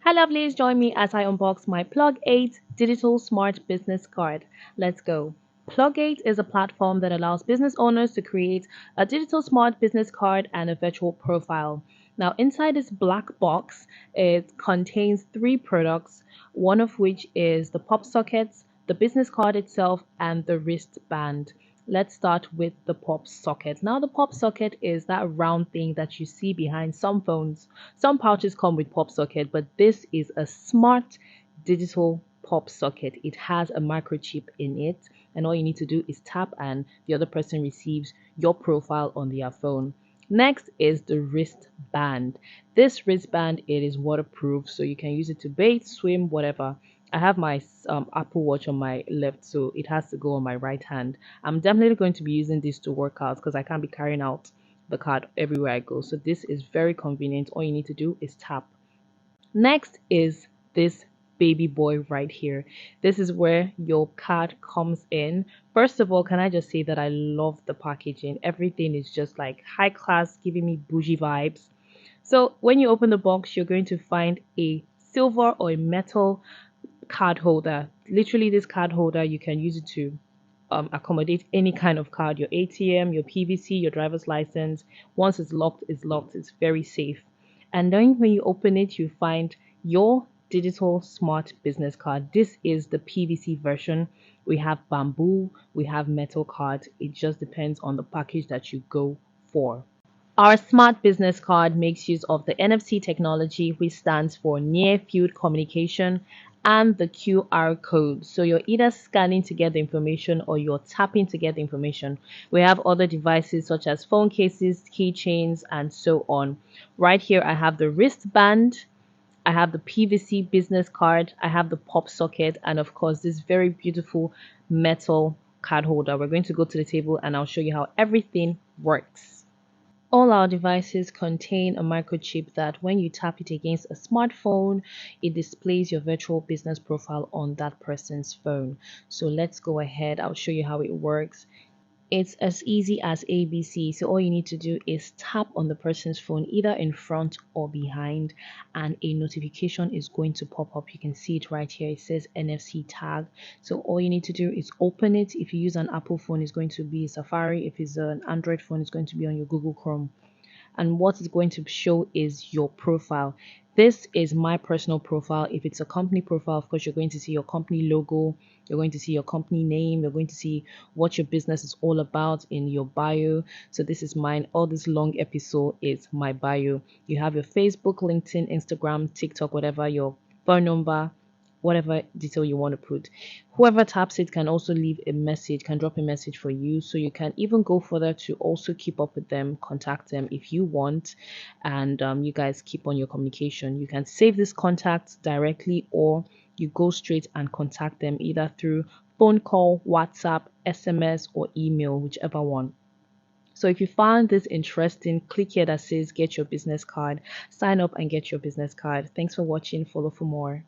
Hi lovelies, join me as I unbox my Plugg8 digital smart business card. Let's go. Plugg8 is a platform that allows business owners to create a digital smart business card and a virtual profile. Now, inside this black box, it contains three products, one of which is the pop sockets, the business card itself, and the wristband. Let's start with the pop socket. Now, the pop socket is that round thing that you see behind some phones. Some pouches come with pop socket, but this is a smart digital pop socket. It has a microchip in it, and all you need to do is tap, and the other person receives your profile on their phone. Next is the wristband. This wristband, it is waterproof, so you can use it to bathe, swim, whatever. I have my Apple Watch on my left, so it has to go on my right hand. I'm definitely going to be using this to work out because I can't be carrying out the card everywhere I go. So this is very convenient. All you need to do is tap. Next is this baby boy right here. This is where your card comes in. First of all, can I just say that I love the packaging? Everything is just like high class, giving me bougie vibes. So when you open the box, you're going to find a silver or a metal card holder. Literally, this card holder, you can use it to accommodate any kind of card, your ATM, your PVC, your driver's license. Once it's locked, it's locked. It's very safe. And then when you open it, you find your digital smart business card. This is the PVC version. We have bamboo, we have metal cards. It just depends on the package that you go for. Our smart business card makes use of the NFC technology, which stands for Near Field Communication, and the QR code. So you're either scanning to get the information or you're tapping to get the information. We have other devices such as phone cases, keychains, and so on. Right here, I have the wristband. I have the PVC business card, I have the pop socket, and of course, this very beautiful metal card holder. We're going to go to the table and I'll show you how everything works. All our devices contain a microchip that when you tap it against a smartphone, it displays your virtual business profile on that person's phone. So let's go ahead. I'll show you how it works. It's as easy as ABC. So all you need to do is tap on the person's phone, either in front or behind, and a notification is going to pop up. You can see it right here. It says NFC tag. So all you need to do is open it. If you use an Apple phone, it's going to be Safari. If it's an Android phone, it's going to be on your Google Chrome. And what it's going to show is your profile. This is my personal profile. If it's a company profile, of course, you're going to see your company logo, you're going to see your company name, you're going to see what your business is all about in your bio. So this is mine. All this long episode is my bio. You have your Facebook, LinkedIn, Instagram, TikTok, whatever, your phone number, whatever detail you want to put. Whoever taps it can also leave a message, can drop a message for you. So you can even go further to also keep up with them, contact them if you want, and you guys keep on your communication. You can save this contact directly, or you go straight and contact them either through phone call, WhatsApp, SMS, or email, whichever one. So if you found this interesting, click here that says get your business card, sign up and get your business card. Thanks for watching. Follow for more.